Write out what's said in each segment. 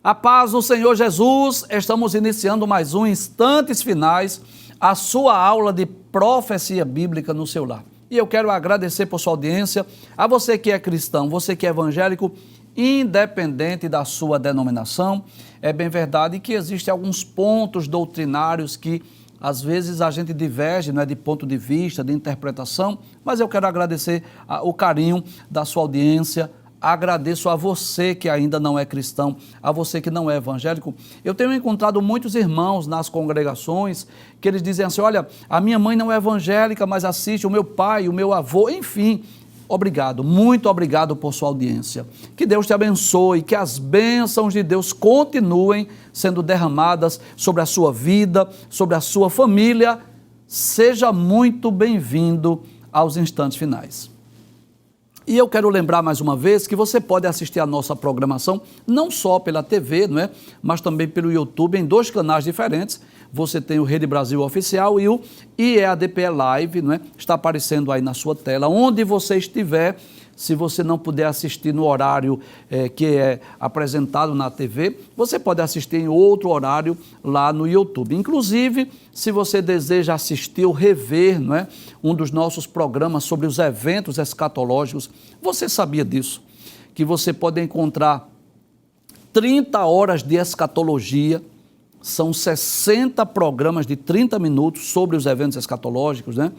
A paz do Senhor Jesus, estamos iniciando mais um Instantes Finais, a sua aula de profecia bíblica no seu lar. E eu quero agradecer por sua audiência, a você que é cristão, você que é evangélico, independente da sua denominação. É bem verdade que existem alguns pontos doutrinários que às vezes a gente diverge, não é, de ponto de vista, de interpretação, mas eu quero agradecer o carinho da sua audiência. Agradeço a você que ainda não é cristão, a você que não é evangélico. Eu tenho encontrado muitos irmãos nas congregações que eles dizem assim, olha, a minha mãe não é evangélica, mas assiste, o meu pai, o meu avô, enfim. Obrigado, muito obrigado por sua audiência. Que Deus te abençoe, que as bênçãos de Deus continuem sendo derramadas sobre a sua vida, sobre a sua família. Seja muito bem-vindo aos Instantes Finais. E eu quero lembrar mais uma vez que você pode assistir a nossa programação não só pela TV, não é? Mas também pelo YouTube em dois canais diferentes. Você tem o Rede Brasil Oficial e o IEADP Live, não é? Está aparecendo aí na sua tela. Onde você estiver, se você não puder assistir no horário que é apresentado na TV, você pode assistir em outro horário lá no YouTube. Inclusive, se você deseja assistir ou rever, não é, um dos nossos programas sobre os eventos escatológicos, você sabia disso? Que você pode encontrar 30 horas de escatologia, são 60 programas de 30 minutos sobre os eventos escatológicos, né?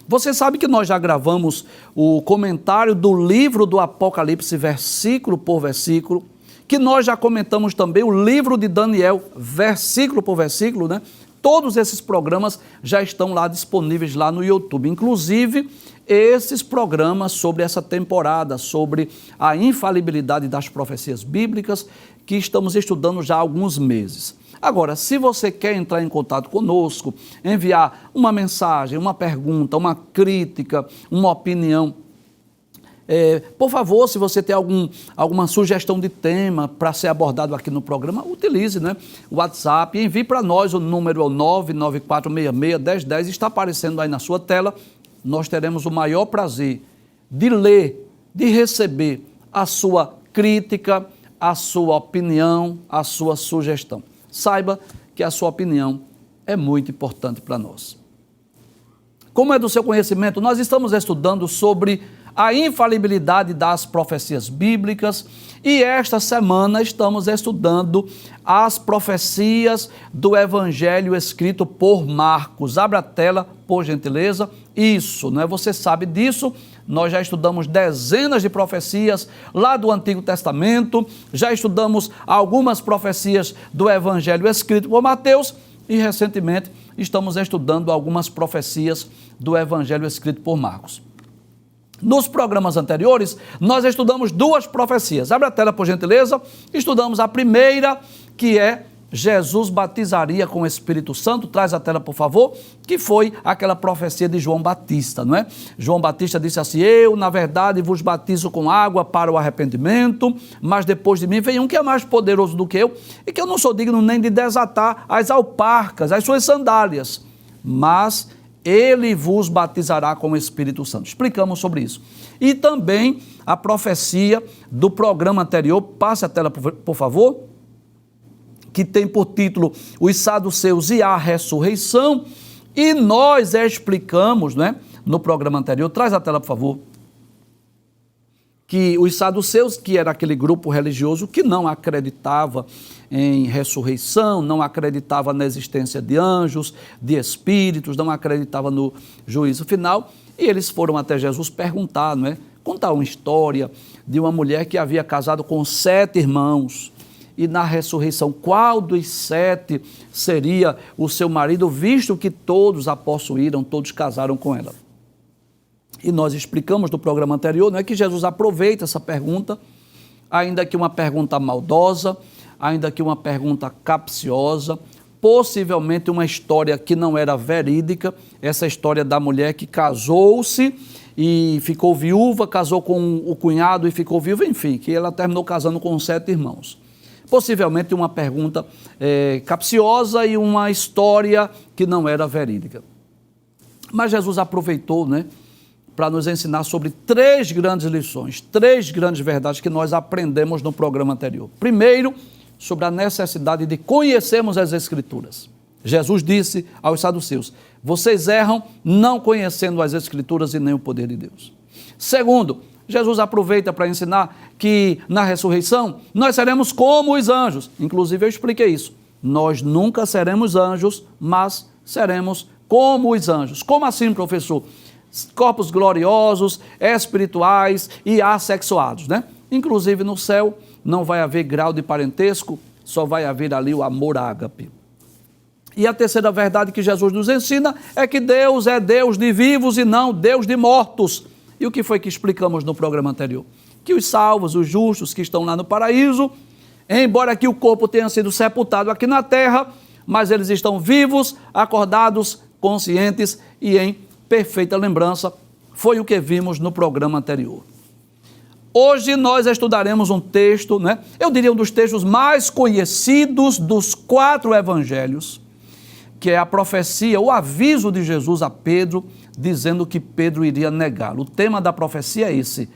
Você sabe que nós já gravamos o comentário do livro do Apocalipse, versículo por versículo, que nós já comentamos também o livro de Daniel, versículo por versículo, né? Todos esses programas já estão lá disponíveis lá no YouTube, inclusive esses programas sobre essa temporada, sobre a infalibilidade das profecias bíblicas, que estamos estudando já há alguns meses. Agora, se você quer entrar em contato conosco, enviar uma mensagem, uma pergunta, uma crítica, uma opinião, por favor, se você tem alguma sugestão de tema para ser abordado aqui no programa, utilize, né, o WhatsApp e envie para nós. O número é o 994661010, está aparecendo aí na sua tela. Nós teremos o maior prazer de ler, de receber a sua crítica, a sua opinião, a sua sugestão. Saiba que a sua opinião é muito importante para nós. Como é do seu conhecimento, nós estamos estudando sobre a infalibilidade das profecias bíblicas e esta semana estamos estudando as profecias do Evangelho escrito por Marcos. Abra a tela, por gentileza. Isso, não é? Você sabe disso. Nós já estudamos dezenas de profecias lá do Antigo Testamento, já estudamos algumas profecias do Evangelho escrito por Mateus e recentemente estamos estudando algumas profecias do Evangelho escrito por Marcos. Nos programas anteriores, nós estudamos duas profecias. Abre a tela, por gentileza. Estudamos a primeira, que é Jesus batizaria com o Espírito Santo. Traz a tela, por favor, que foi aquela profecia de João Batista, não é? João Batista disse assim, eu, na verdade, vos batizo com água para o arrependimento, mas depois de mim vem um que é mais poderoso do que eu, e que eu não sou digno nem de desatar as alparcas, as suas sandálias, mas ele vos batizará com o Espírito Santo. Explicamos sobre isso. E também a profecia do programa anterior, passe a tela, por favor, que tem por título Os Saduceus e a Ressurreição, e nós explicamos, né, no programa anterior, traz a tela, por favor, que os saduceus, que era aquele grupo religioso que não acreditava em ressurreição, não acreditava na existência de anjos, de espíritos, não acreditava no juízo final, e eles foram até Jesus perguntar, não é? Contar uma história de uma mulher que havia casado com 7 irmãos, e na ressurreição, qual dos 7 seria o seu marido, visto que todos a possuíram, todos casaram com ela? E nós explicamos no programa anterior, não é, que Jesus aproveita essa pergunta, ainda que uma pergunta maldosa, ainda que uma pergunta capciosa, possivelmente uma história que não era verídica, essa história da mulher que casou-se e ficou viúva, casou com o cunhado e ficou viúva, enfim, que ela terminou casando com 7 irmãos. Possivelmente uma pergunta capciosa e uma história que não era verídica. Mas Jesus aproveitou, né, para nos ensinar sobre 3 grandes lições, 3 grandes verdades que nós aprendemos no programa anterior. Primeiro, sobre a necessidade de conhecermos as Escrituras. Jesus disse aos saduceus: vocês erram não conhecendo as Escrituras e nem o poder de Deus. Segundo, Jesus aproveita para ensinar que na ressurreição nós seremos como os anjos. Inclusive eu expliquei isso. Nós nunca seremos anjos, mas seremos como os anjos. Como assim, professor? Corpos gloriosos, espirituais e assexuados, né? Inclusive no céu não vai haver grau de parentesco, só vai haver ali o amor ágape. E a terceira verdade que Jesus nos ensina é que Deus é Deus de vivos e não Deus de mortos. E o que foi que explicamos no programa anterior? Que os salvos, os justos que estão lá no paraíso, embora que o corpo tenha sido sepultado aqui na terra, mas eles estão vivos, acordados, conscientes e em perfeita lembrança. Foi o que vimos no programa anterior. Hoje nós estudaremos um texto, né? Eu diria um dos textos mais conhecidos dos 4 evangelhos, que é a profecia, o aviso de Jesus a Pedro, dizendo que Pedro iria negá-lo. O tema da profecia é esse: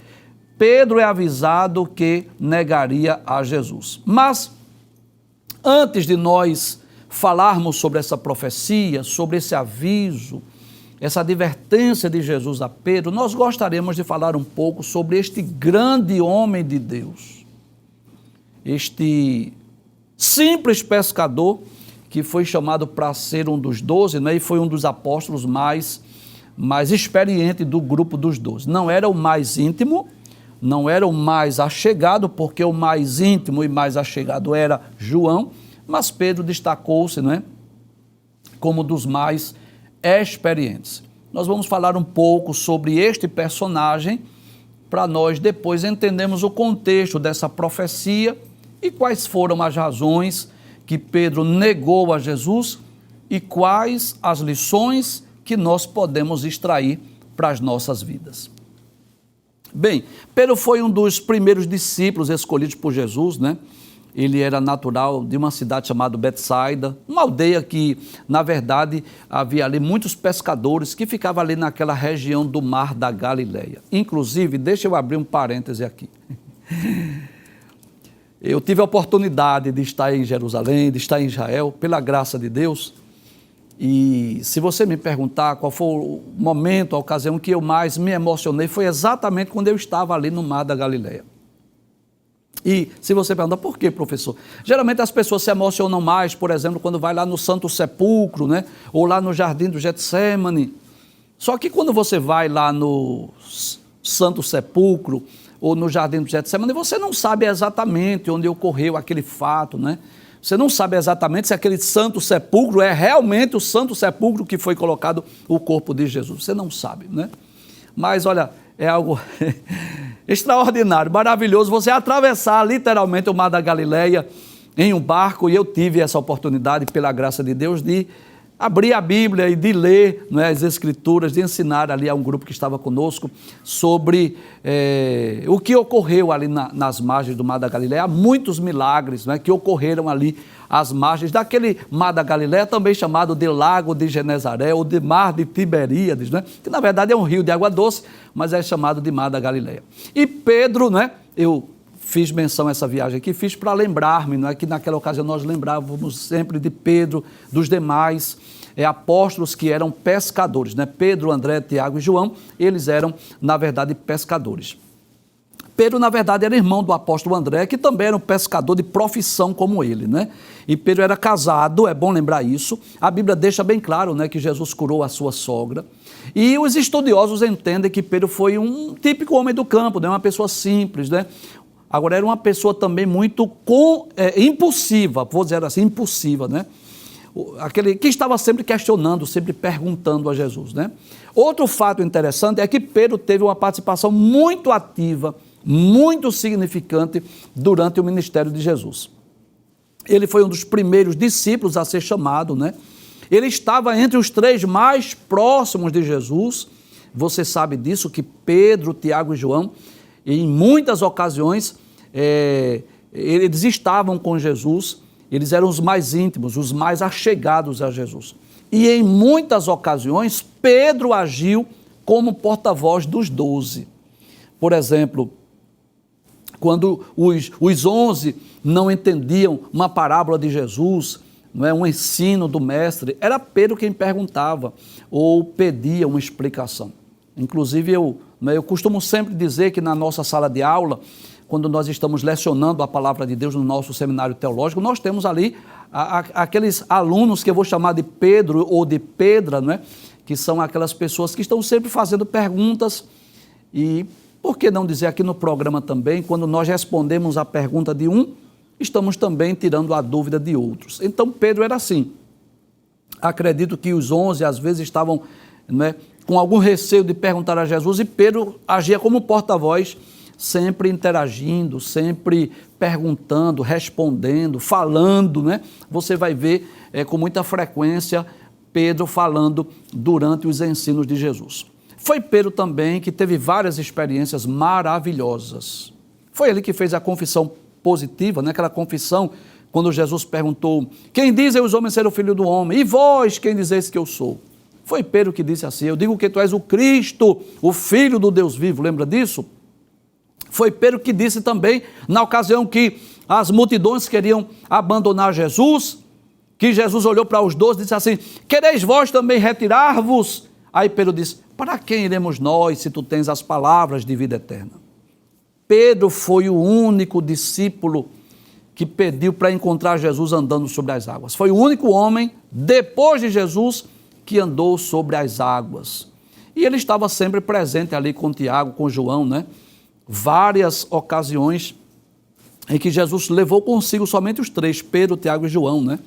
Pedro é avisado que negaria a Jesus. Mas, antes de nós falarmos sobre essa profecia, sobre esse aviso, essa advertência de Jesus a Pedro, nós gostaríamos de falar um pouco sobre este grande homem de Deus, este simples pescador que foi chamado para ser um dos 12, né, e foi um dos apóstolos mais experiente do grupo dos 12. Não era o mais íntimo, não era o mais achegado, porque o mais íntimo e mais achegado era João, mas Pedro destacou-se, né, como dos mais experientes. Nós vamos falar um pouco sobre este personagem para nós depois entendermos o contexto dessa profecia e quais foram as razões que Pedro negou a Jesus e quais as lições que nós podemos extrair para as nossas vidas. Bem, Pedro foi um dos primeiros discípulos escolhidos por Jesus, né? Ele era natural de uma cidade chamada Betsaida, uma aldeia que, na verdade, havia ali muitos pescadores que ficavam ali naquela região do mar da Galileia. Inclusive, deixa eu abrir um parêntese aqui. Eu tive a oportunidade de estar em Jerusalém, de estar em Israel, pela graça de Deus. E se você me perguntar qual foi o momento, a ocasião que eu mais me emocionei, foi exatamente quando eu estava ali no mar da Galileia. E se você perguntar, por quê, professor? Geralmente as pessoas se emocionam mais, por exemplo, quando vai lá no Santo Sepulcro, né? Ou lá no Jardim do Getsemane. Só que quando você vai lá no Santo Sepulcro ou no Jardim do Getsemane, você não sabe exatamente onde ocorreu aquele fato, né? Você não sabe exatamente se aquele Santo Sepulcro é realmente o Santo Sepulcro que foi colocado o corpo de Jesus. Você não sabe, né? Mas, olha, é algo extraordinário, maravilhoso, você atravessar literalmente o Mar da Galileia em um barco, e eu tive essa oportunidade, pela graça de Deus, de abrir a Bíblia e de ler, né, as Escrituras, de ensinar ali a um grupo que estava conosco sobre o que ocorreu ali nas margens do Mar da Galileia. Há muitos milagres, né, que ocorreram ali às margens daquele Mar da Galileia, também chamado de Lago de Genezaré, ou de Mar de Tiberíades, né, que na verdade é um rio de água doce, mas é chamado de Mar da Galileia. E Pedro, né, eu fiz menção a essa viagem aqui, fiz para lembrar-me, não é, que naquela ocasião nós lembrávamos sempre de Pedro, dos demais apóstolos que eram pescadores, né? Pedro, André, Tiago e João, eles eram, na verdade, pescadores. Pedro, na verdade, era irmão do apóstolo André, que também era um pescador de profissão como ele, né? E Pedro era casado, é bom lembrar isso. A Bíblia deixa bem claro, né, que Jesus curou a sua sogra. E os estudiosos entendem que Pedro foi um típico homem do campo, né? Uma pessoa simples, né? Agora, era uma pessoa também muito impulsiva, vou dizer assim, impulsiva, né? Aquele que estava sempre questionando, sempre perguntando a Jesus, né? Outro fato interessante é que Pedro teve uma participação muito ativa, muito significante durante o ministério de Jesus. Ele foi um dos primeiros discípulos a ser chamado, né? Ele estava entre os 3 mais próximos de Jesus. Você sabe disso, que Pedro, Tiago e João, em muitas ocasiões, eles estavam com Jesus. Eles eram os mais íntimos, os mais achegados a Jesus. E em muitas ocasiões, Pedro agiu como porta-voz dos 12. Por exemplo, quando os 11 não entendiam uma parábola de Jesus, não é, um ensino do mestre, era Pedro quem perguntava ou pedia uma explicação. Inclusive, eu costumo sempre dizer que na nossa sala de aula, quando nós estamos lecionando a palavra de Deus no nosso seminário teológico, nós temos ali aqueles alunos que eu vou chamar de Pedro ou de Pedra, não é? Que são aquelas pessoas que estão sempre fazendo perguntas. E por que não dizer aqui no programa também, quando nós respondemos a pergunta de um, estamos também tirando a dúvida de outros. Então Pedro era assim. Acredito que os 11 às vezes estavam, não é, com algum receio de perguntar a Jesus, e Pedro agia como porta-voz, sempre interagindo, sempre perguntando, respondendo, falando, né? Você vai ver com muita frequência Pedro falando durante os ensinos de Jesus. Foi Pedro também que teve várias experiências maravilhosas. Foi ele que fez a confissão positiva, né? Aquela confissão quando Jesus perguntou: quem dizem os homens ser o Filho do Homem? E vós, quem dizeis que eu sou? Foi Pedro que disse assim: eu digo que tu és o Cristo, o Filho do Deus vivo. Lembra disso? Foi Pedro que disse também, na ocasião que as multidões queriam abandonar Jesus, que Jesus olhou para os 12 e disse assim: quereis vós também retirar-vos? Aí Pedro disse: para quem iremos nós, se tu tens as palavras de vida eterna? Pedro foi o único discípulo que pediu para encontrar Jesus andando sobre as águas. Foi o único homem, depois de Jesus, que andou sobre as águas. E ele estava sempre presente ali com Tiago, com João, né? Várias ocasiões em que Jesus levou consigo somente os três, Pedro, Tiago e João, né?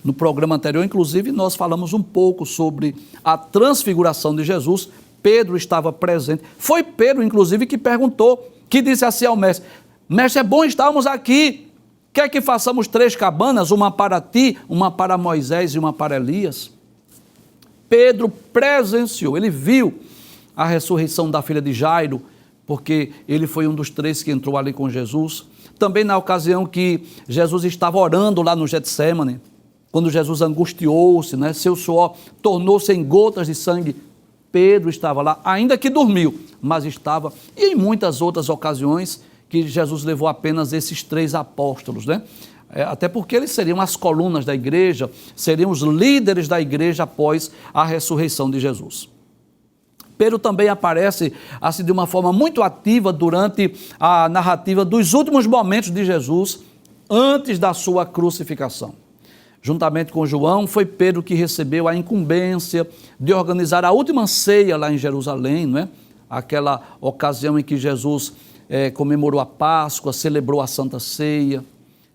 No programa anterior, inclusive, nós falamos um pouco sobre a transfiguração de Jesus. Pedro estava presente. Foi Pedro, inclusive, que perguntou, que disse assim ao mestre: mestre, é bom estarmos aqui. Quer que façamos 3 cabanas, uma para ti, uma para Moisés e uma para Elias? Pedro presenciou, ele viu a ressurreição da filha de Jairo, porque ele foi um dos 3 que entrou ali com Jesus. Também na ocasião que Jesus estava orando lá no Getsêmani, quando Jesus angustiou-se, né? Seu suor tornou-se em gotas de sangue, Pedro estava lá, ainda que dormiu, mas estava. E em muitas outras ocasiões que Jesus levou apenas esses 3 apóstolos, né? Até porque eles seriam as colunas da igreja, seriam os líderes da igreja após a ressurreição de Jesus. Pedro também aparece assim de uma forma muito ativa durante a narrativa dos últimos momentos de Jesus, antes da sua crucificação. Juntamente com João, foi Pedro que recebeu a incumbência de organizar a última ceia lá em Jerusalém, não é? Aquela ocasião em que Jesus comemorou a Páscoa, celebrou a Santa Ceia.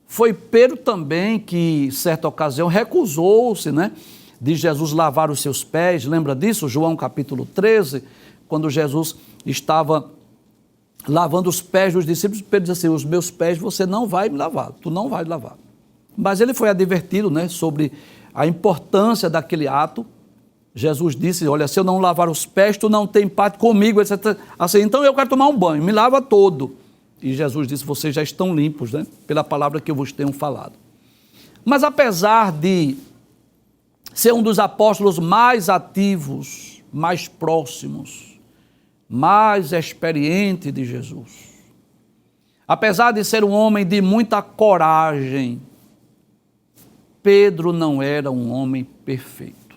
Foi Pedro também que, certa ocasião, recusou-se, né, de Jesus lavar os seus pés. Lembra disso? João capítulo 13, quando Jesus estava lavando os pés dos discípulos, Pedro disse assim: os meus pés você não vai me lavar, tu não vai lavar. Mas ele foi advertido, né, sobre a importância daquele ato. Jesus disse: olha, se eu não lavar os pés, tu não tem parte comigo, etc. Assim, então eu quero tomar um banho, me lava todo. E Jesus disse: vocês já estão limpos, né, pela palavra que eu vos tenho falado. Mas apesar de ser um dos apóstolos mais ativos, mais próximos, mais experiente de Jesus, apesar de ser um homem de muita coragem, Pedro não era um homem perfeito.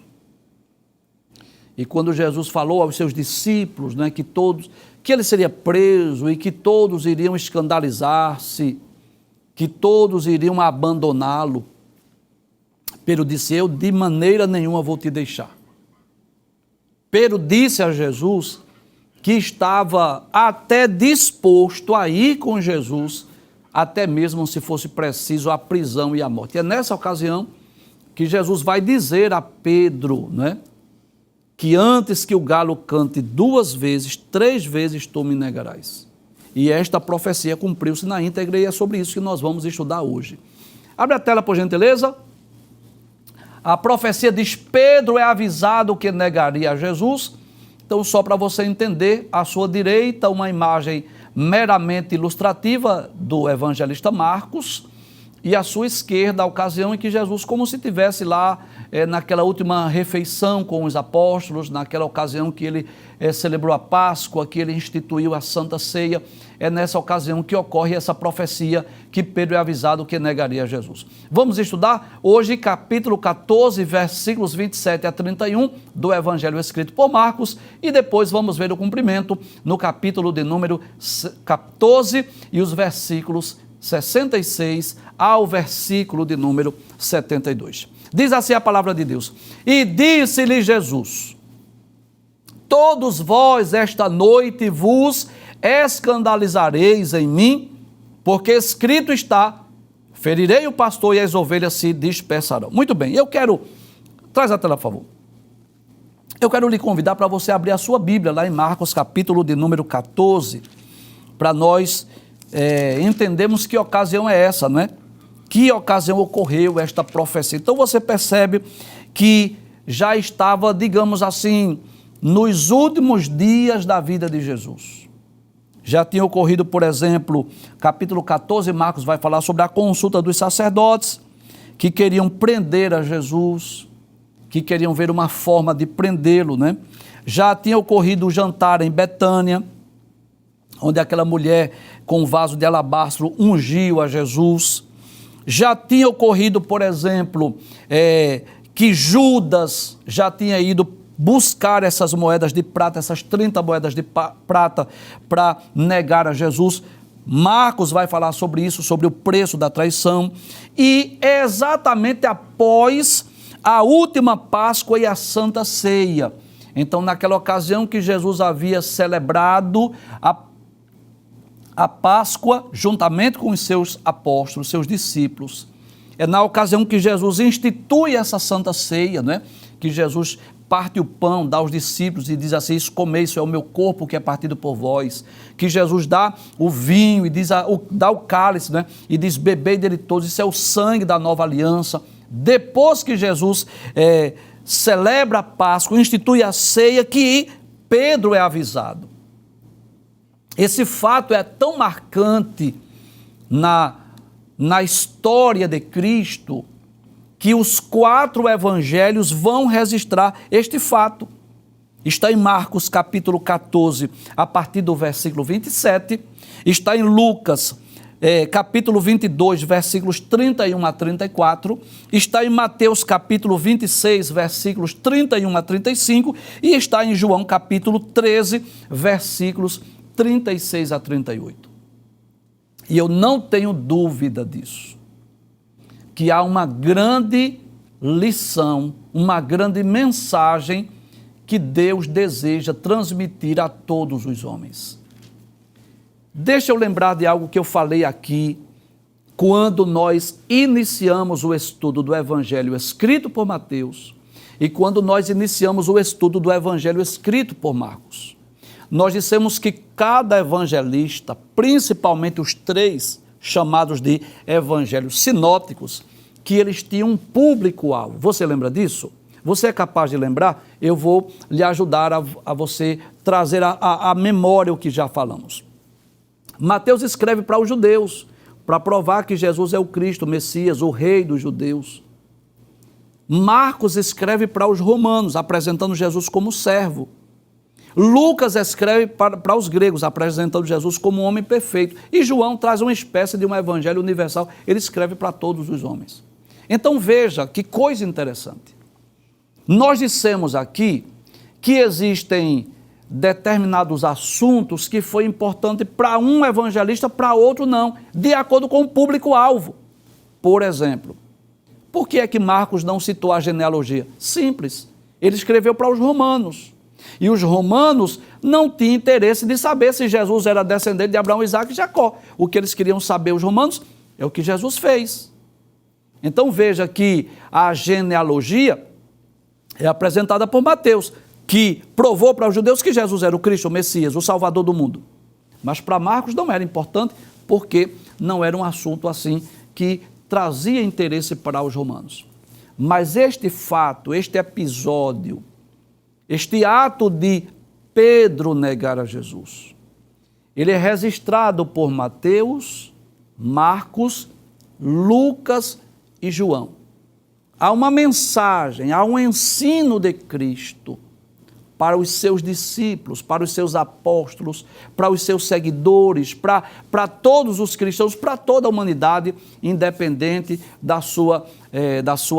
E quando Jesus falou aos seus discípulos, né, que ele seria preso e que todos iriam escandalizar-se, que todos iriam abandoná-lo, Pedro disse: eu de maneira nenhuma vou te deixar. Pedro disse a Jesus que estava até disposto a ir com Jesus, até mesmo se fosse preciso a prisão e a morte. E é nessa ocasião que Jesus vai dizer a Pedro, né, que antes que o galo cante 2 vezes, 3 vezes tu me negarás. E esta profecia cumpriu-se na íntegra, e é sobre isso que nós vamos estudar hoje. Abre a tela, por gentileza. A profecia diz: Pedro é avisado que negaria a Jesus. Então, só para você entender, à sua direita, uma imagem meramente ilustrativa do evangelista Marcos, e à sua esquerda, a ocasião em que Jesus, como se estivesse lá naquela última refeição com os apóstolos, naquela ocasião que ele celebrou a Páscoa, que ele instituiu a Santa Ceia, é nessa ocasião que ocorre essa profecia que Pedro é avisado que negaria Jesus. Vamos estudar hoje capítulo 14, versículos 27 a 31 do Evangelho escrito por Marcos, e depois vamos ver o cumprimento no capítulo de número 14 e os versículos 66 ao versículo de número 72. Diz assim a palavra de Deus: E disse-lhe Jesus: Todos vós esta noite vos escandalizareis em mim, porque escrito está: ferirei o pastor e as ovelhas se dispersarão. Muito bem, traz a tela, por favor. Eu quero lhe convidar para você abrir a sua Bíblia lá em Marcos, capítulo de número 14, para nós entendermos que ocasião é essa, não é? Que ocasião ocorreu esta profecia. Então você percebe que já estava, digamos assim, nos últimos dias da vida de Jesus. Já tinha ocorrido, por exemplo, capítulo 14, Marcos vai falar sobre a consulta dos sacerdotes, que queriam prender a Jesus, que queriam ver uma forma de prendê-lo, né? Já tinha ocorrido o jantar em Betânia, onde aquela mulher com um vaso de alabastro ungiu a Jesus. Já tinha ocorrido, por exemplo, que Judas já tinha ido buscar essas moedas de prata, essas 30 moedas de prata para negar a Jesus. Marcos vai falar sobre isso, sobre o preço da traição. E é exatamente após a última Páscoa e a Santa Ceia. Então, naquela ocasião que Jesus havia celebrado a Páscoa juntamente com os seus apóstolos, seus discípulos. É na ocasião que Jesus institui essa Santa Ceia, né? Que Jesus parte o pão, dá aos discípulos e diz assim: isso comei, isso é o meu corpo que é partido por vós. Que Jesus dá o vinho e dá o cálice, né? E diz: bebei dele todos, isso é o sangue da nova aliança. Depois que Jesus celebra a Páscoa, institui a ceia, que Pedro é avisado. Esse fato é tão marcante na história de Cristo, que os 4 evangelhos vão registrar este fato. Está em Marcos capítulo 14, a partir do versículo 27, está em Lucas capítulo 22, versículos 31 a 34, está em Mateus capítulo 26, versículos 31 a 35, e está em João capítulo 13, versículos 36 a 38. E eu não tenho dúvida disso, que há uma grande lição, uma grande mensagem que Deus deseja transmitir a todos os homens. Deixa eu lembrar de algo que eu falei aqui quando nós iniciamos o estudo do Evangelho escrito por Mateus e quando nós iniciamos o estudo do Evangelho escrito por Marcos. Nós dissemos que cada evangelista, principalmente os 3 chamados de evangelhos sinóticos, que eles tinham um público-alvo. Você lembra disso? Você é capaz de lembrar? Eu vou lhe ajudar a você trazer à memória o que já falamos. Mateus escreve para os judeus, para provar que Jesus é o Cristo, o Messias, o Rei dos judeus. Marcos escreve para os romanos, apresentando Jesus como servo. Lucas escreve para os gregos, apresentando Jesus como um homem perfeito. E João traz uma espécie de um evangelho universal. Ele escreve para todos os homens. Então veja que coisa interessante. Nós dissemos aqui que existem determinados assuntos que foi importante para um evangelista, para outro não, de acordo com o público-alvo. Por exemplo, por que é que Marcos não citou a genealogia? Simples, ele escreveu para os romanos. E os romanos não tinham interesse de saber se Jesus era descendente de Abraão, Isaque e Jacó. O que eles queriam saber, os romanos, é o que Jesus fez. Então veja que a genealogia é apresentada por Mateus, que provou para os judeus que Jesus era o Cristo, o Messias, o Salvador do mundo. Mas para Marcos não era importante, porque não era um assunto assim que trazia interesse para os romanos. Mas este fato, este episódio, este ato de Pedro negar a Jesus, ele é registrado por Mateus, Marcos Lucas e João. Há uma mensagem, há um ensino de Cristo para os seus discípulos, para os seus apóstolos, para os seus seguidores, para todos os cristãos, para toda a humanidade, independente da sua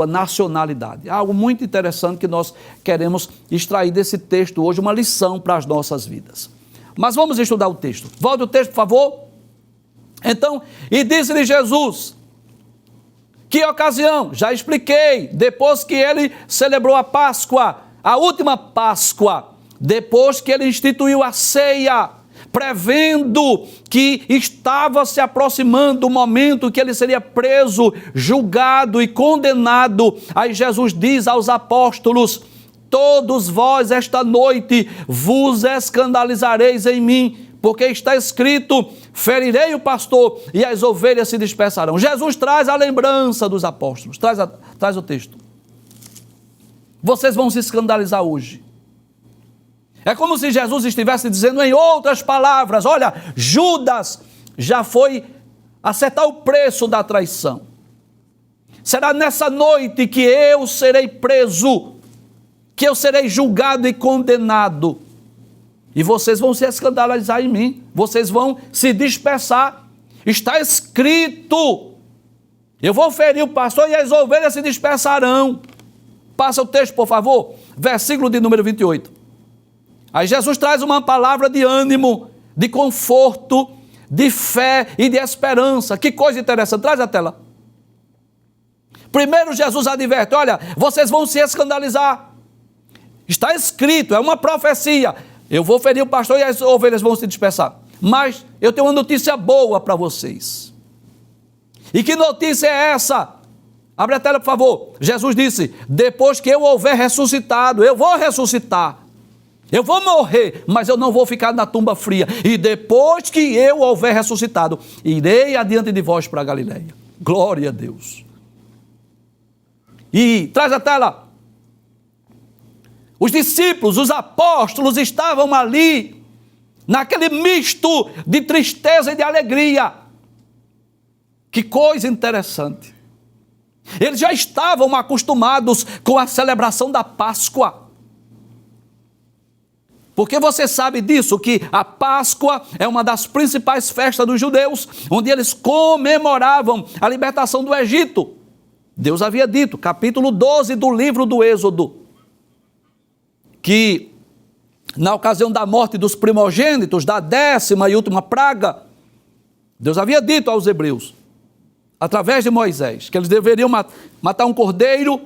nacionalidade. Algo muito interessante que nós queremos extrair desse texto hoje, uma lição para as nossas vidas. Mas vamos estudar o texto. Volte o texto, por favor. Então, e disse-lhe Jesus, que ocasião? Já expliquei, depois que ele celebrou a Páscoa, a última Páscoa, depois que ele instituiu a ceia, prevendo que estava se aproximando o momento que ele seria preso, julgado e condenado. Aí Jesus diz aos apóstolos, todos vós esta noite vos escandalizareis em mim, porque está escrito, ferirei o pastor e as ovelhas se dispersarão. Jesus traz a lembrança dos apóstolos, traz o texto. Vocês vão se escandalizar hoje. É como se Jesus estivesse dizendo em outras palavras, olha, Judas já foi acertar o preço da traição. Será nessa noite que eu serei preso, que eu serei julgado e condenado. E vocês vão se escandalizar em mim, vocês vão se dispersar. Está escrito, eu vou ferir o pastor e as ovelhas se dispersarão. Passa o texto, por favor, versículo de número 28. Aí Jesus traz uma palavra de ânimo, de conforto, de fé e de esperança. Que coisa interessante, traz a tela. Primeiro Jesus adverte, olha, vocês vão se escandalizar. Está escrito, é uma profecia. Eu vou ferir o pastor e as ovelhas vão se dispersar. Mas eu tenho uma notícia boa para vocês. E que notícia é essa? Abre a tela, por favor. Jesus disse, depois que eu houver ressuscitado, eu vou ressuscitar. Eu vou morrer, mas eu não vou ficar na tumba fria. E depois que eu houver ressuscitado, irei adiante de vós para a Galileia. Glória a Deus. E traz a tela. Os discípulos, os apóstolos estavam ali, naquele misto de tristeza e de alegria. Que coisa interessante. Eles já estavam acostumados com a celebração da Páscoa. Porque você sabe disso, que a Páscoa é uma das principais festas dos judeus, onde eles comemoravam a libertação do Egito. Deus havia dito, capítulo 12 do livro do Êxodo, que na ocasião da morte dos primogênitos, da 10ª e última praga, Deus havia dito aos hebreus, através de Moisés, que eles deveriam matar um cordeiro,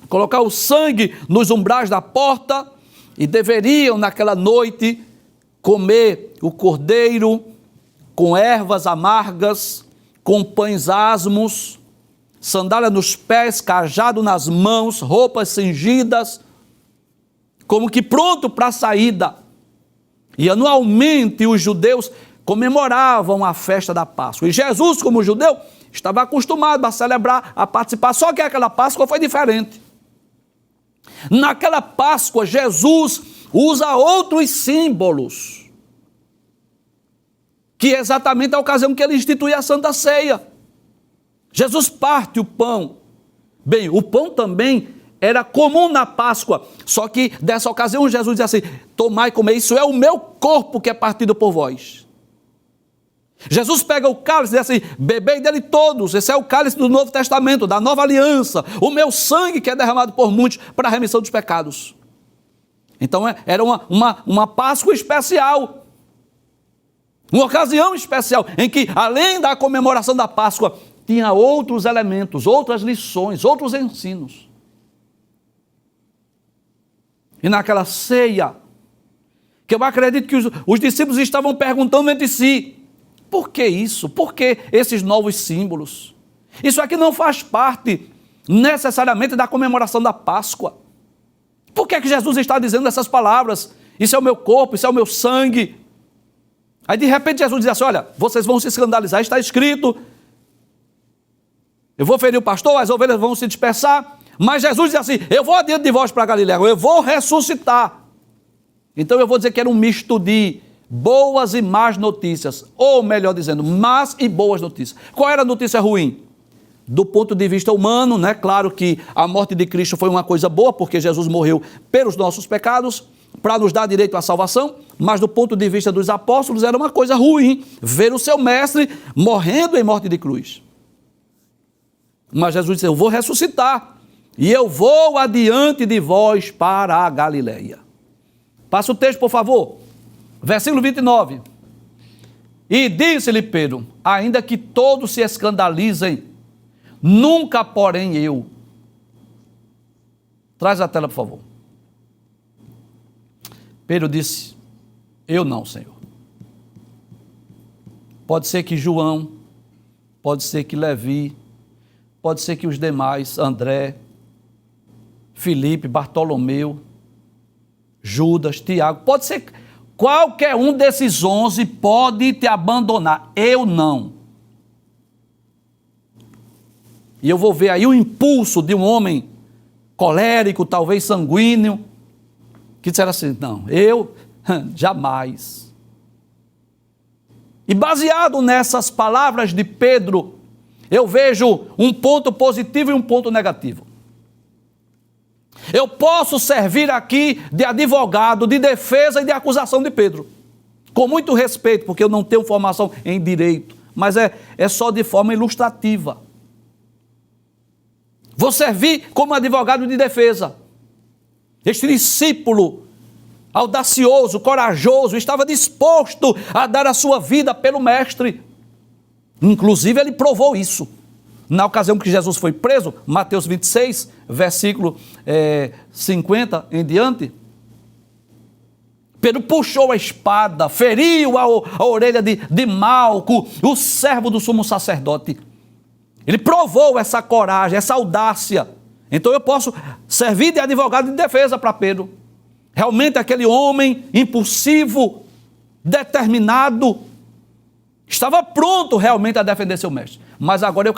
colocar o sangue nos umbrais da porta, e deveriam naquela noite comer o cordeiro com ervas amargas, com pães asmos, sandália nos pés, cajado nas mãos, roupas cingidas, como que pronto para a saída. E anualmente os judeus comemoravam a festa da Páscoa. E Jesus, como judeu, estava acostumado a celebrar, a participar. Só que aquela Páscoa foi diferente. Naquela Páscoa, Jesus usa outros símbolos, que é exatamente a ocasião que ele institui a Santa Ceia. Jesus parte o pão. Bem, o pão também era comum na Páscoa, só que dessa ocasião Jesus diz assim, tomai e comei, isso é o meu corpo que é partido por vós. Jesus pega o cálice e diz assim, bebei dele todos, esse é o cálice do Novo Testamento, da nova aliança, o meu sangue que é derramado por muitos para a remissão dos pecados. Então era uma Páscoa especial, uma ocasião especial, em que além da comemoração da Páscoa, tinha outros elementos, outras lições, outros ensinos. E naquela ceia, que eu acredito que os discípulos estavam perguntando entre si, por que isso? Por que esses novos símbolos? Isso aqui não faz parte necessariamente da comemoração da Páscoa. Por que Jesus está dizendo essas palavras? Isso é o meu corpo, isso é o meu sangue. Aí de repente Jesus diz assim, olha, vocês vão se escandalizar, está escrito, eu vou ferir o pastor, as ovelhas vão se dispersar, mas Jesus diz assim, eu vou adiante de vós para a Galileia, eu vou ressuscitar. Então eu vou dizer que era um misto de boas e más notícias, ou melhor dizendo, más e boas notícias. Qual era a notícia ruim? Do ponto de vista humano, né? Claro que a morte de Cristo foi uma coisa boa, porque Jesus morreu pelos nossos pecados, para nos dar direito à salvação, mas do ponto de vista dos apóstolos era uma coisa ruim, ver o seu mestre morrendo em morte de cruz. Mas Jesus disse, eu vou ressuscitar, e eu vou adiante de vós para a Galileia. Passa o texto, por favor. Versículo 29. E disse-lhe Pedro, ainda que todos se escandalizem, nunca, porém, eu. Traz a tela, por favor. Pedro disse, eu não, Senhor. Pode ser que João, pode ser que Levi, pode ser que os demais, André, Filipe, Bartolomeu, Judas, Tiago, pode ser qualquer um desses 11 pode te abandonar. Eu não. E eu vou ver aí o impulso de um homem colérico, talvez sanguíneo, que disseram assim, não, eu jamais. E baseado nessas palavras de Pedro, eu vejo um ponto positivo e um ponto negativo. Eu posso servir aqui de advogado, de defesa e de acusação de Pedro, com muito respeito, porque eu não tenho formação em direito, mas é só de forma ilustrativa. Vou servir como advogado de defesa. Este discípulo audacioso, corajoso, estava disposto a dar a sua vida pelo mestre. Inclusive ele provou isso. Na ocasião que Jesus foi preso, Mateus 26, versículo 50 em diante, Pedro puxou a espada, feriu a orelha de Malco, o servo do sumo sacerdote. Ele provou essa coragem, essa audácia. Então eu posso servir de advogado de defesa para Pedro. Realmente aquele homem impulsivo, determinado, estava pronto realmente a defender seu mestre. Mas agora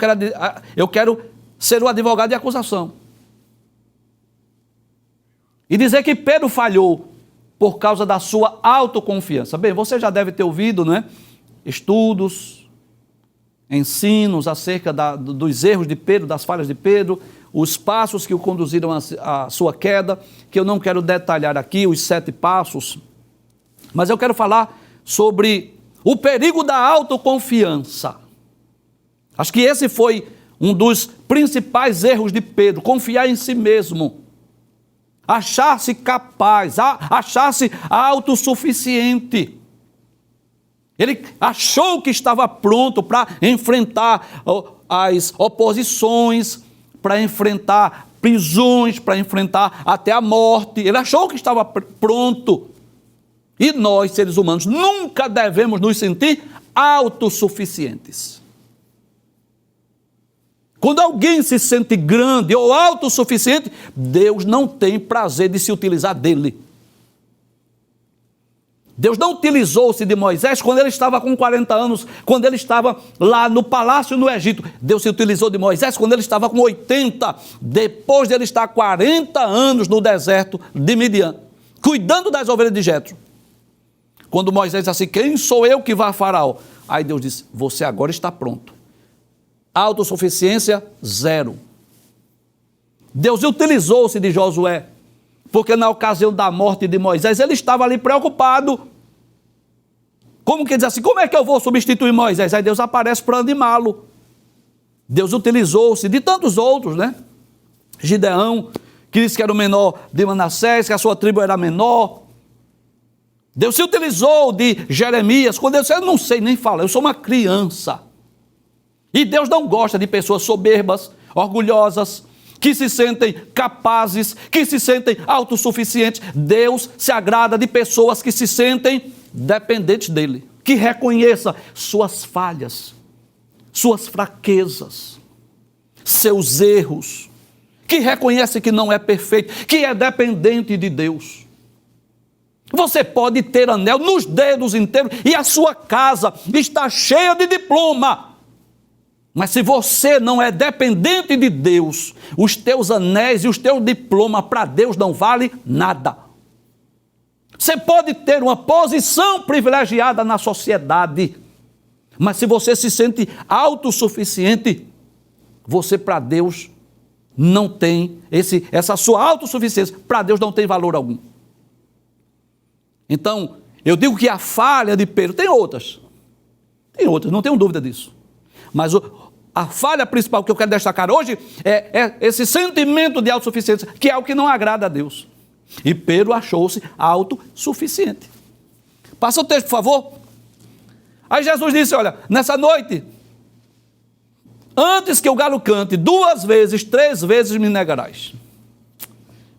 eu quero ser o advogado de acusação. E dizer que Pedro falhou por causa da sua autoconfiança. Bem, você já deve ter ouvido, né? Estudos, ensinos acerca dos erros de Pedro, das falhas de Pedro, os passos que o conduziram à sua queda, que eu não quero detalhar aqui, os 7 passos, mas eu quero falar sobre o perigo da autoconfiança. Acho que esse foi um dos principais erros de Pedro, confiar em si mesmo, achar-se capaz, achar-se autossuficiente. Ele achou que estava pronto para enfrentar as oposições, para enfrentar prisões, para enfrentar até a morte. Ele achou que estava pronto. E nós, seres humanos, nunca devemos nos sentir autossuficientes. Quando alguém se sente grande ou autossuficiente, Deus não tem prazer de se utilizar dele. Deus não utilizou-se de Moisés quando ele estava com 40 anos, quando ele estava lá no palácio no Egito. Deus se utilizou de Moisés quando ele estava com 80, depois de ele estar 40 anos no deserto de Midian, cuidando das ovelhas de Jetro. Quando Moisés disse assim, quem sou eu que vá a Faraó? Aí Deus disse, você agora está pronto. Autossuficiência, 0. Deus utilizou-se de Josué, porque na ocasião da morte de Moisés, ele estava ali preocupado. Como que diz assim, como é que eu vou substituir Moisés? Aí Deus aparece para animá-lo. Deus utilizou-se de tantos outros, né? Gideão, que disse que era o menor de Manassés, que a sua tribo era menor. Deus se utilizou de Jeremias, quando ele disse, eu não sei nem falar, eu sou uma criança. E Deus não gosta de pessoas soberbas, orgulhosas, que se sentem capazes, que se sentem autossuficientes. Deus se agrada de pessoas que se sentem dependentes dele, que reconheça suas falhas, suas fraquezas, seus erros, que reconhece que não é perfeito, que é dependente de Deus. Você pode ter anel nos dedos inteiros e a sua casa está cheia de diploma. Mas se você não é dependente de Deus, os teus anéis e os teus diplomas para Deus não valem nada. Você pode ter uma posição privilegiada na sociedade, mas se você se sente autossuficiente, você para Deus não tem, essa sua autossuficiência, para Deus não tem valor algum. Então, eu digo que a falha de Pedro, tem outras, não tenho dúvida disso. Mas a falha principal que eu quero destacar hoje é esse sentimento de autossuficiência, que é o que não agrada a Deus. E Pedro achou-se autossuficiente. Passa o texto, por favor. Aí Jesus disse, olha, nessa noite, antes que o galo cante 2 vezes, 3 vezes me negarás.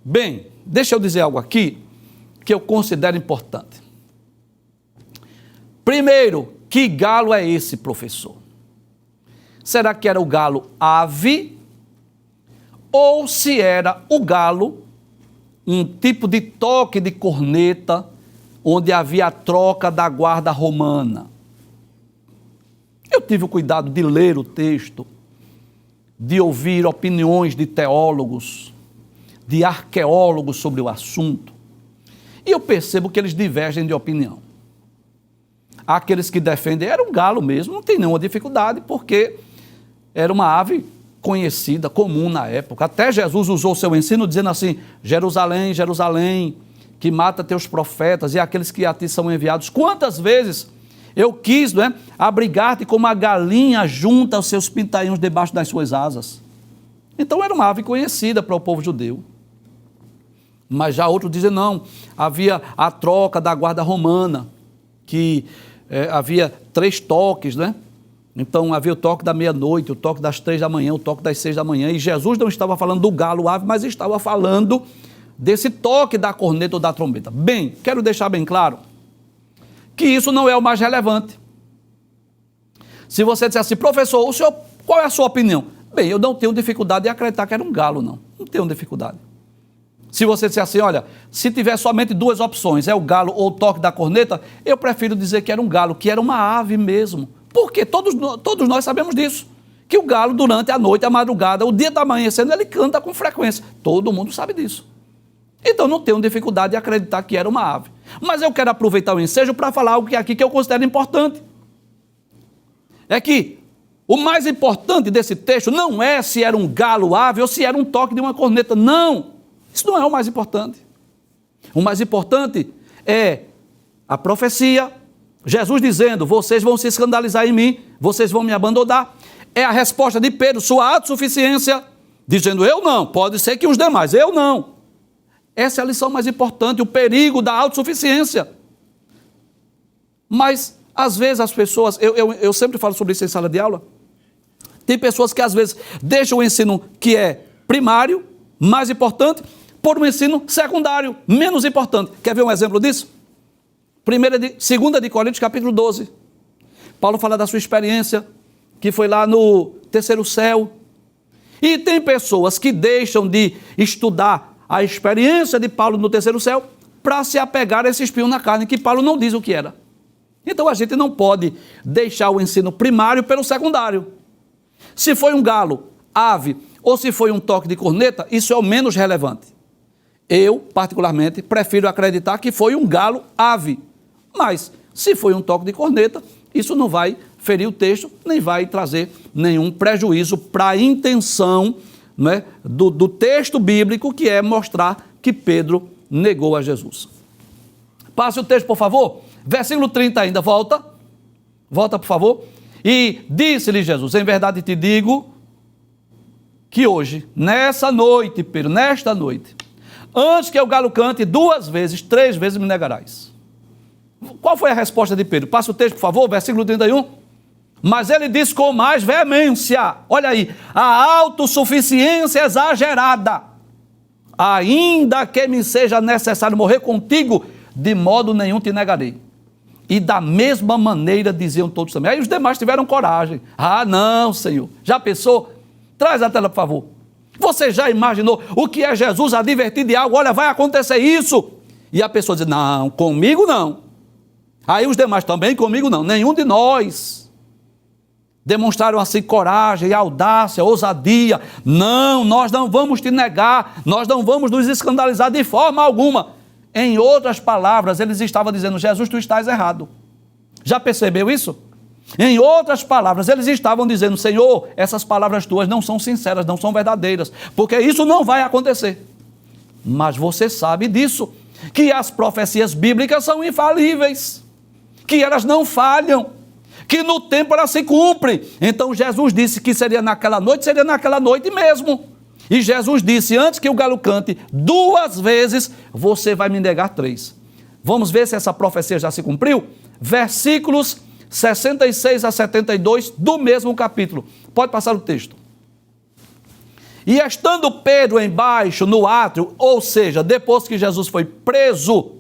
Bem, deixa eu dizer algo aqui que eu considero importante. Primeiro, que galo é esse, professor? Será que era o galo ave? Ou se era o galo, um tipo de toque de corneta, onde havia a troca da guarda romana? Eu tive o cuidado de ler o texto, de ouvir opiniões de teólogos, de arqueólogos sobre o assunto, e eu percebo que eles divergem de opinião. Há aqueles que defendem, era um galo mesmo, não tem nenhuma dificuldade, porque era uma ave conhecida, comum na época. Até Jesus usou seu ensino dizendo assim, Jerusalém, Jerusalém, que mata teus profetas e aqueles que a ti são enviados. Quantas vezes eu quis, abrigar-te como a galinha junta os seus pintainhos debaixo das suas asas. Então era uma ave conhecida para o povo judeu. Mas já outros dizem não, havia a troca da guarda romana, que havia 3 toques, Então havia o toque da meia-noite, o toque das 3 da manhã, o toque das 6 da manhã, e Jesus não estava falando do galo ave, mas estava falando desse toque da corneta ou da trombeta. Bem, quero deixar bem claro que isso não é o mais relevante. Se você disser assim, professor, o senhor, qual é a sua opinião? Bem, eu não tenho dificuldade em acreditar que era um galo, não tenho dificuldade. Se você disser assim, olha, se tiver somente 2 opções, é o galo ou o toque da corneta, eu prefiro dizer que era um galo, que era uma ave mesmo. Porque todos nós sabemos disso, que o galo durante a noite, a madrugada, o dia está amanhecendo, ele canta com frequência. Todo mundo sabe disso. Então não tenho dificuldade de acreditar que era uma ave. Mas eu quero aproveitar o ensejo para falar algo aqui que eu considero importante. É que o mais importante desse texto não é se era um galo ave ou se era um toque de uma corneta. Não, isso não é o mais importante. O mais importante é a profecia, Jesus dizendo, vocês vão se escandalizar em mim, vocês vão me abandonar. É a resposta de Pedro, sua autossuficiência, dizendo, eu não, pode ser que os demais, eu não. Essa é a lição mais importante, o perigo da autossuficiência. Mas, às vezes, as pessoas, eu sempre falo sobre isso em sala de aula, tem pessoas que, às vezes, deixam o ensino que é primário, mais importante, por um ensino secundário, menos importante. Quer ver um exemplo disso? 2 de Coríntios, capítulo 12. Paulo fala da sua experiência, que foi lá no 3º céu. E tem pessoas que deixam de estudar a experiência de Paulo no 3º céu para se apegar a esse espinho na carne, que Paulo não diz o que era. Então a gente não pode deixar o ensino primário pelo secundário. Se foi um galo, ave, ou se foi um toque de corneta, isso é o menos relevante. Eu, particularmente, prefiro acreditar que foi um galo, ave. Mas, se foi um toque de corneta, isso não vai ferir o texto, nem vai trazer nenhum prejuízo para a intenção do texto bíblico, que é mostrar que Pedro negou a Jesus. Passe o texto, por favor. Versículo 30 ainda, volta, por favor. E disse-lhe Jesus, em verdade te digo, que hoje, nessa noite, Pedro, nesta noite, antes que o galo cante 2 vezes, 3 vezes me negarás. Qual foi a resposta de Pedro? Passa o texto, por favor, versículo 31. Mas ele disse com mais veemência, olha aí, a autossuficiência exagerada, ainda que me seja necessário morrer contigo, de modo nenhum te negarei. E da mesma maneira diziam todos também. Aí os demais tiveram coragem. Ah, não, Senhor. Já pensou? Traz a tela, por favor. Você já imaginou o que é Jesus advertir de algo? Olha, vai acontecer isso. E a pessoa diz, não, comigo não. Aí os demais também, comigo não. Nenhum de nós. Demonstraram assim coragem, audácia, ousadia. Não, nós não vamos te negar, nós não vamos nos escandalizar de forma alguma. Em outras palavras, eles estavam dizendo: Jesus, tu estás errado. Já percebeu isso? Em outras palavras, eles estavam dizendo: Senhor, essas palavras tuas não são sinceras, não são verdadeiras, porque isso não vai acontecer. Mas você sabe disso, que as profecias bíblicas são infalíveis, que elas não falham, que no tempo elas se cumprem. Então Jesus disse que seria naquela noite mesmo. E Jesus disse: antes que o galo cante 2 vezes, você vai me negar 3. Vamos ver se essa profecia já se cumpriu? Versículos 66 a 72 do mesmo capítulo. Pode passar o texto. E estando Pedro embaixo no átrio, ou seja, depois que Jesus foi preso,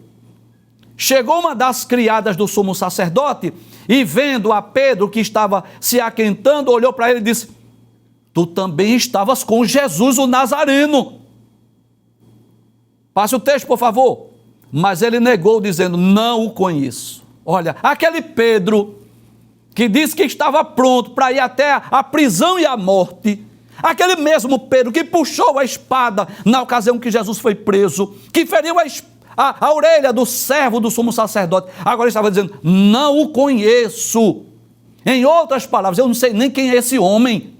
chegou uma das criadas do sumo sacerdote e, vendo a Pedro que estava se aquentando, olhou para ele e disse: tu também estavas com Jesus o Nazareno. Passe o texto, por favor. Mas ele negou, dizendo: não o conheço. Olha, aquele Pedro que disse que estava pronto para ir até a prisão e a morte, aquele mesmo Pedro que puxou a espada na ocasião que Jesus foi preso, que feriu a orelha do servo do sumo sacerdote, agora estava dizendo: não o conheço. Em outras palavras, eu não sei nem quem é esse homem,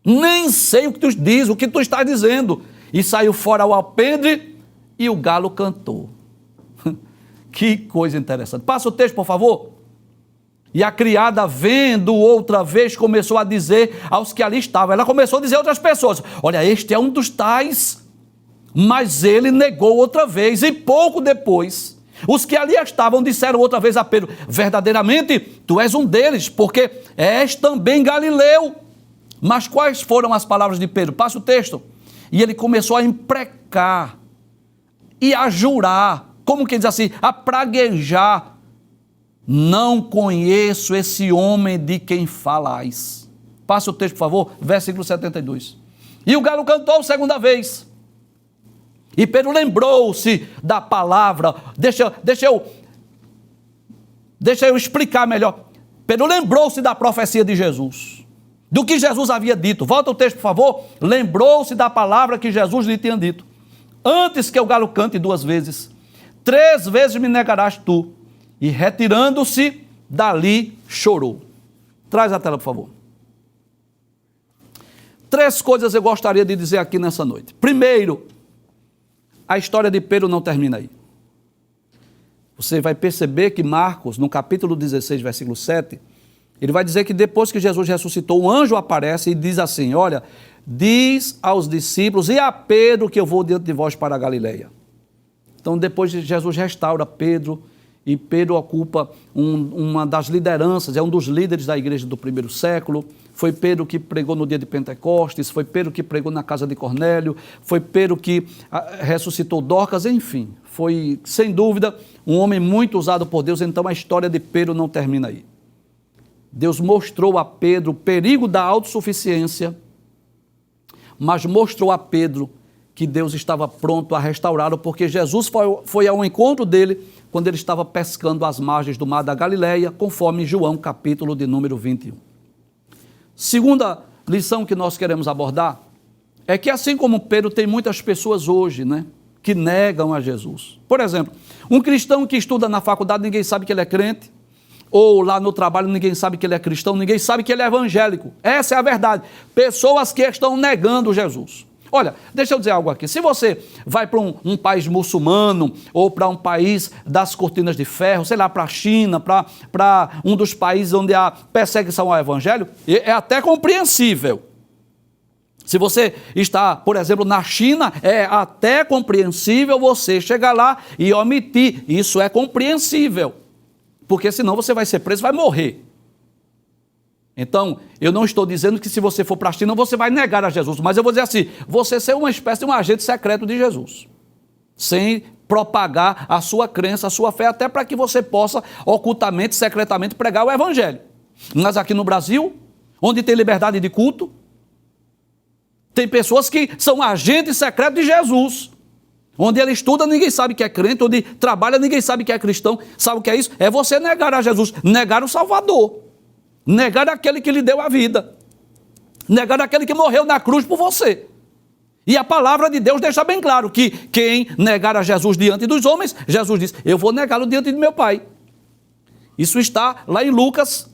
nem sei o que tu diz, o que tu está dizendo. E saiu fora o alpendre e o galo cantou. Que coisa interessante. Passa o texto, por favor. E a criada, vendo outra vez, começou a dizer aos que ali estavam. Ela começou a dizer a outras pessoas: olha, este é um dos tais. Mas ele negou outra vez. E pouco depois, os que ali estavam disseram outra vez a Pedro: verdadeiramente, tu és um deles, porque és também Galileu. Mas quais foram as palavras de Pedro? Passa o texto. E ele começou a imprecar e a jurar, como que diz assim, a praguejar: não conheço esse homem de quem falais. Passa o texto, por favor, versículo 72. E o galo cantou 2ª vez. E Pedro lembrou-se da palavra. Deixa eu explicar melhor. Pedro lembrou-se da profecia de Jesus, do que Jesus havia dito. Volta o texto, por favor. Lembrou-se da palavra que Jesus lhe tinha dito: antes que o galo cante 2 vezes, 3 vezes me negarás tu. E retirando-se dali, chorou. Traz a tela, por favor. 3 coisas eu gostaria de dizer aqui nessa noite. Primeiro, a história de Pedro não termina aí. Você vai perceber que Marcos, no capítulo 16, versículo 7, ele vai dizer que depois que Jesus ressuscitou, um anjo aparece e diz assim: olha, diz aos discípulos e a Pedro que eu vou diante de vós para a Galileia. Então, depois Jesus restaura Pedro, e Pedro ocupa uma das lideranças, é um dos líderes da igreja do 1º século. Foi Pedro que pregou no dia de Pentecostes, foi Pedro que pregou na casa de Cornélio, foi Pedro que ressuscitou Dorcas, enfim, foi, sem dúvida, um homem muito usado por Deus. Então a história de Pedro não termina aí. Deus mostrou a Pedro o perigo da autossuficiência, mas mostrou a Pedro que Deus estava pronto a restaurá-lo, porque Jesus foi ao encontro dele quando ele estava pescando às margens do mar da Galileia, conforme João, capítulo de número 21. Segunda lição que nós queremos abordar é que, assim como Pedro, tem muitas pessoas hoje, que negam a Jesus. Por exemplo, um cristão que estuda na faculdade, ninguém sabe que ele é crente, ou lá no trabalho ninguém sabe que ele é cristão, ninguém sabe que ele é evangélico. Essa é a verdade. Pessoas que estão negando Jesus. Olha, deixa eu dizer algo aqui. Se você vai para um país muçulmano ou para um país das cortinas de ferro, sei lá, para a China, para um dos países onde há perseguição ao evangelho, é até compreensível. Se você está, por exemplo, na China, é até compreensível você chegar lá e omitir. Isso é compreensível, porque senão você vai ser preso, vai morrer. Então, eu não estou dizendo que se você for para a China, você vai negar a Jesus, mas eu vou dizer assim: você ser uma espécie de um agente secreto de Jesus, sem propagar a sua crença, a sua fé, até para que você possa ocultamente, secretamente pregar o evangelho. Mas aqui no Brasil, onde tem liberdade de culto, tem pessoas que são agentes secretos de Jesus. Onde ele estuda, ninguém sabe que é crente, onde trabalha, ninguém sabe que é cristão. Sabe o que é isso? É você negar a Jesus, negar o Salvador. Negar aquele que lhe deu a vida. Negar aquele que morreu na cruz por você. E a palavra de Deus deixa bem claro que quem negar a Jesus diante dos homens, Jesus diz, eu vou negá-lo diante de meu Pai. Isso está lá em Lucas,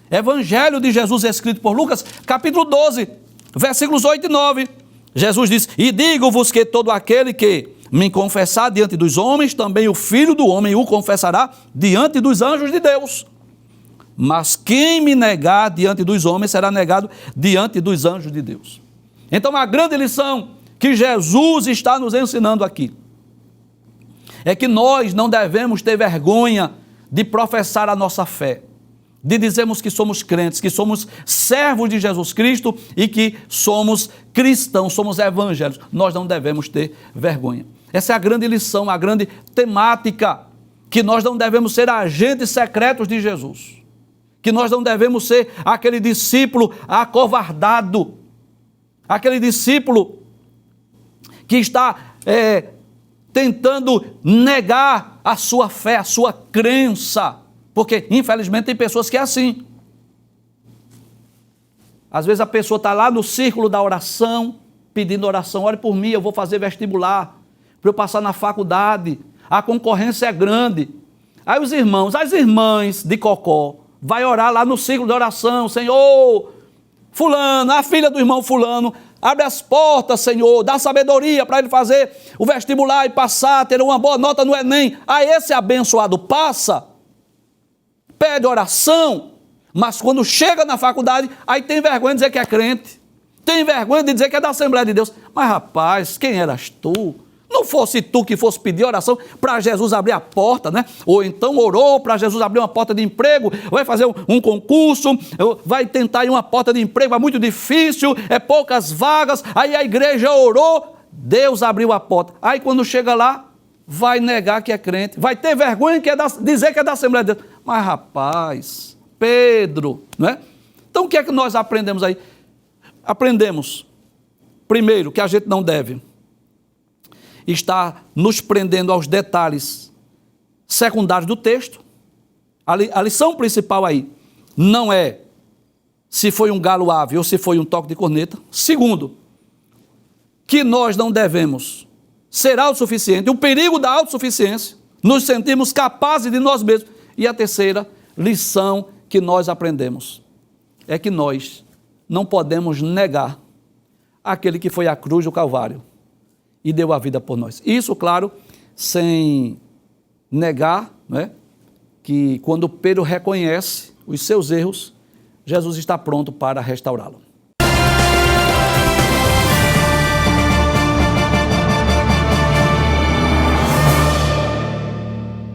Evangelho de Jesus escrito por Lucas, capítulo 12, versículos 8 e 9. Jesus diz, e digo-vos que todo aquele que me confessar diante dos homens, também o Filho do Homem o confessará diante dos anjos de Deus. Mas quem me negar diante dos homens será negado diante dos anjos de Deus. Então a grande lição que Jesus está nos ensinando aqui é que nós não devemos ter vergonha de professar a nossa fé, de dizermos que somos crentes, que somos servos de Jesus Cristo e que somos cristãos, somos evangélicos. Nós não devemos ter vergonha. Essa é a grande lição, a grande temática, que nós não devemos ser agentes secretos de Jesus, que nós não devemos ser aquele discípulo acovardado, aquele discípulo que está tentando negar a sua fé, a sua crença, porque infelizmente tem pessoas que é assim. Às vezes a pessoa está lá no círculo da oração, pedindo oração, ore por mim, eu vou fazer vestibular, para eu passar na faculdade, a concorrência é grande. Aí os irmãos, as irmãs de Cocó, vai orar lá no círculo de oração, Senhor, fulano, a filha do irmão fulano, abre as portas, Senhor, dá sabedoria para ele fazer o vestibular e passar, ter uma boa nota no Enem. Aí esse abençoado passa, pede oração, mas quando chega na faculdade, aí tem vergonha de dizer que é crente, tem vergonha de dizer que é da Assembleia de Deus. Mas rapaz, quem eras tu? Não fosse tu que fosse pedir oração para Jesus abrir a porta, né? Ou então orou para Jesus abrir uma porta de emprego, vai fazer um concurso, vai tentar ir uma porta de emprego, é muito difícil, é poucas vagas, aí a igreja orou, Deus abriu a porta. Aí quando chega lá, vai negar que é crente, vai ter vergonha que dizer que é da Assembleia de Deus. Mas rapaz, Pedro, né? Então o que é que nós aprendemos aí? Aprendemos, primeiro, que a gente não deve estar nos prendendo aos detalhes secundários do texto. A lição principal aí não é se foi um galo ave ou se foi um toque de corneta. Segundo, que nós não devemos ser autossuficientes, o perigo da autossuficiência, nos sentirmos capazes de nós mesmos. E a terceira lição que nós aprendemos é que nós não podemos negar aquele que foi à cruz do Calvário e deu a vida por nós. Isso, claro, sem negar, né, que quando Pedro reconhece os seus erros, Jesus está pronto para restaurá-lo.